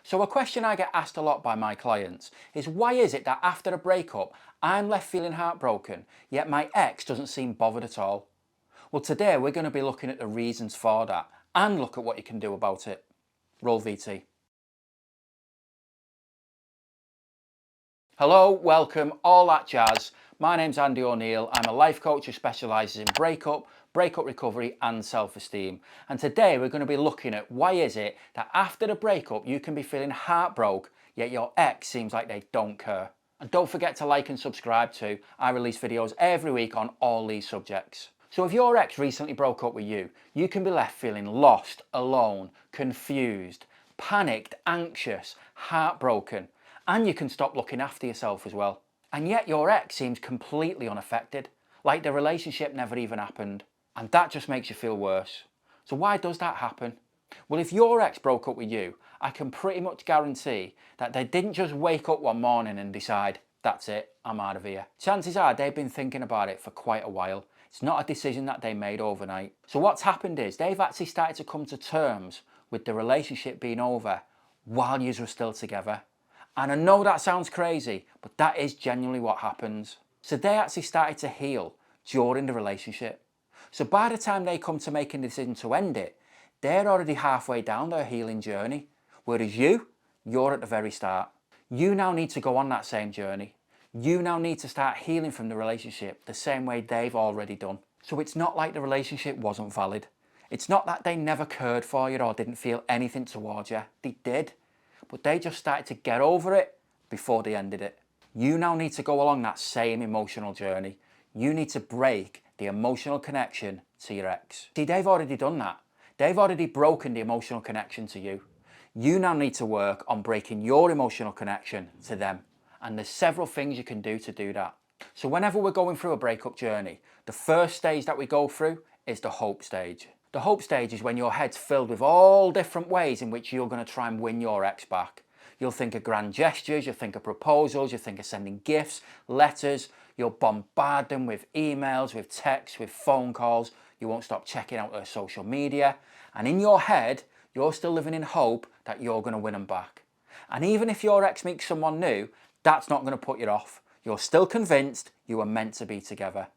So a question I get asked a lot by my clients is, why is it that after a breakup I'm left feeling heartbroken, yet my ex doesn't seem bothered at all? Well, today we're going to be looking at the reasons for that and look at what you can do about it. Roll VT. Hello, welcome, all that jazz. My name's Andy O'Neill. I'm a life coach who specialises in breakup recovery and self-esteem. And today we're going to be looking at why is it that after the breakup you can be feeling heartbroken, yet your ex seems like they don't care. And don't forget to like and subscribe too. I release videos every week on all these subjects. So if your ex recently broke up with you, you can be left feeling lost, alone, confused, panicked, anxious, heartbroken. And you can stop looking after yourself as well. And yet your ex seems completely unaffected, like the relationship never even happened. And that just makes you feel worse. So why does that happen? Well, if your ex broke up with you, I can pretty much guarantee that they didn't just wake up one morning and decide, that's it, I'm out of here. Chances are they've been thinking about it for quite a while. It's not a decision that they made overnight. So what's happened is they've actually started to come to terms with the relationship being over while you were still together. And I know that sounds crazy, but that is genuinely what happens. So they actually started to heal during the relationship. So by the time they come to making the decision to end it, they're already halfway down their healing journey. Whereas you're at the very start. You now need to go on that same journey. You now need to start healing from the relationship the same way they've already done. So it's not like the relationship wasn't valid. It's not that they never cared for you or didn't feel anything towards you. They did. But they just started to get over it before they ended it. You now need to go along that same emotional journey. You need to break the emotional connection to your ex. See, they've already done that. They've already broken the emotional connection to you. You now need to work on breaking your emotional connection to them. And there's several things you can do to do that. So whenever we're going through a breakup journey, the first stage that we go through is the hope stage. The hope stage is when your head's filled with all different ways in which you're going to try and win your ex back. You'll think of grand gestures, you'll think of proposals, you'll think of sending gifts, letters, you'll bombard them with emails, with texts, with phone calls, you won't stop checking out their social media, and in your head, you're still living in hope that you're going to win them back. And even if your ex meets someone new, that's not going to put you off. You're still convinced you were meant to be together.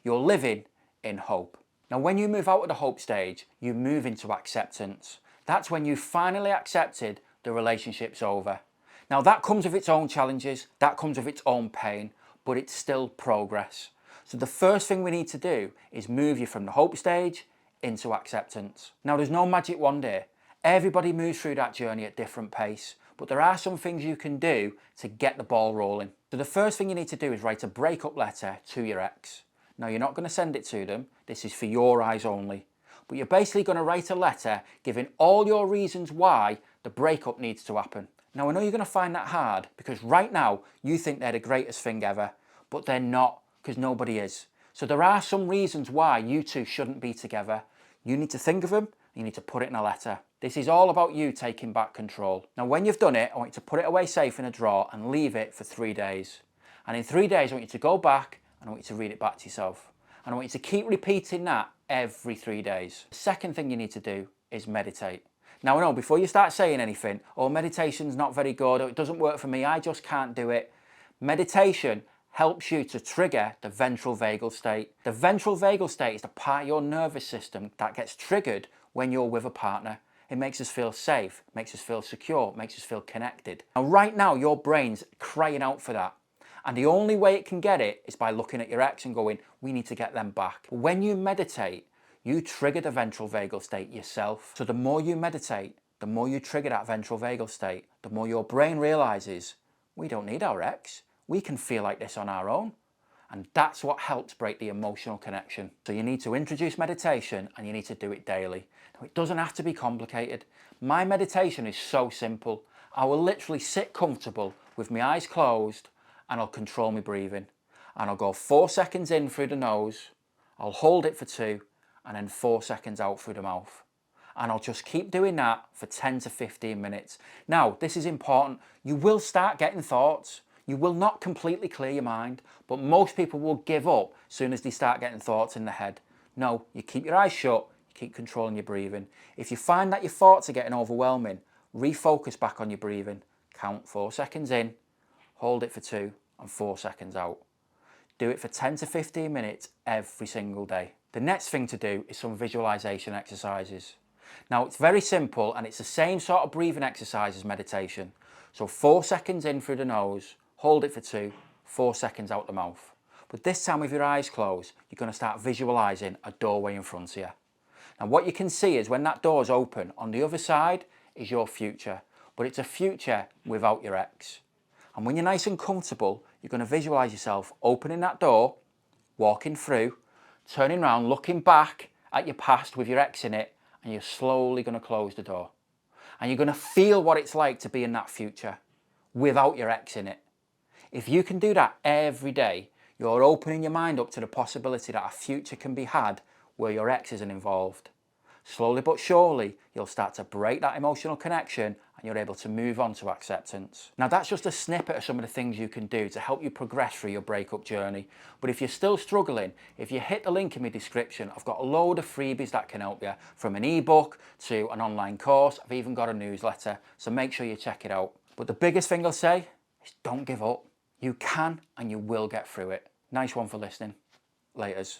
You're living in hope. Now, when you move out of the hope stage, you move into acceptance. That's when you finally accepted the relationship's over. Now, that comes with its own challenges, that comes with its own pain, but it's still progress. So the first thing we need to do is move you from the hope stage into acceptance. Now, there's no magic wand here. Everybody moves through that journey at different pace, but there are some things you can do to get the ball rolling. So the first thing you need to do is write a breakup letter to your ex. Now, you're not going to send it to them. This is for your eyes only. But you're basically going to write a letter giving all your reasons why the breakup needs to happen. Now, I know you're going to find that hard because right now you think they're the greatest thing ever, but they're not, because nobody is. So there are some reasons why you two shouldn't be together. You need to think of them, and you need to put it in a letter. This is all about you taking back control. Now, when you've done it, I want you to put it away safe in a drawer and leave it for 3 days. And in 3 days, I want you to go back and I want you to read it back to yourself. And I want you to keep repeating that every 3 days. The second thing you need to do is meditate. Now, I know before you start saying anything, oh, meditation's not very good, or it doesn't work for me, I just can't do it. Meditation helps you to trigger the ventral vagal state. The ventral vagal state is the part of your nervous system that gets triggered when you're with a partner. It makes us feel safe, makes us feel secure, makes us feel connected. Now, right now, your brain's crying out for that. And the only way it can get it is by looking at your ex and going, we need to get them back. But when you meditate, you trigger the ventral vagal state yourself. So the more you meditate, the more you trigger that ventral vagal state, the more your brain realizes, we don't need our ex. We can feel like this on our own. And that's what helps break the emotional connection. So you need to introduce meditation and you need to do it daily. Now, it doesn't have to be complicated. My meditation is so simple. I will literally sit comfortable with my eyes closed and I'll control my breathing. And I'll go 4 seconds in through the nose, I'll hold it for 2, and then 4 seconds out through the mouth. And I'll just keep doing that for 10 to 15 minutes. Now, this is important. You will start getting thoughts. You will not completely clear your mind, but most people will give up as soon as they start getting thoughts in the head. No, you keep your eyes shut, you keep controlling your breathing. If you find that your thoughts are getting overwhelming, refocus back on your breathing. Count 4 seconds in, hold it for 2 and 4 seconds out. Do it for 10 to 15 minutes every single day. The next thing to do is some visualization exercises. Now it's very simple and it's the same sort of breathing exercise as meditation. So 4 seconds in through the nose, hold it for 2, 4 seconds out the mouth. But this time with your eyes closed, you're going to start visualizing a doorway in front of you. And what you can see is when that door's open, on the other side is your future. But it's a future without your ex. And when you're nice and comfortable, you're going to visualize yourself opening that door, walking through, turning around, looking back at your past with your ex in it, and you're slowly going to close the door. And you're going to feel what it's like to be in that future without your ex in it. If you can do that every day, you're opening your mind up to the possibility that a future can be had where your ex isn't involved. Slowly but surely, you'll start to break that emotional connection and you're able to move on to acceptance. Now that's just a snippet of some of the things you can do to help you progress through your breakup journey. But if you're still struggling, if you hit the link in my description, I've got a load of freebies that can help you, from an ebook to an online course. I've even got a newsletter, so make sure you check it out. But the biggest thing I'll say is don't give up. You can and you will get through it. Nice one for listening. Laters.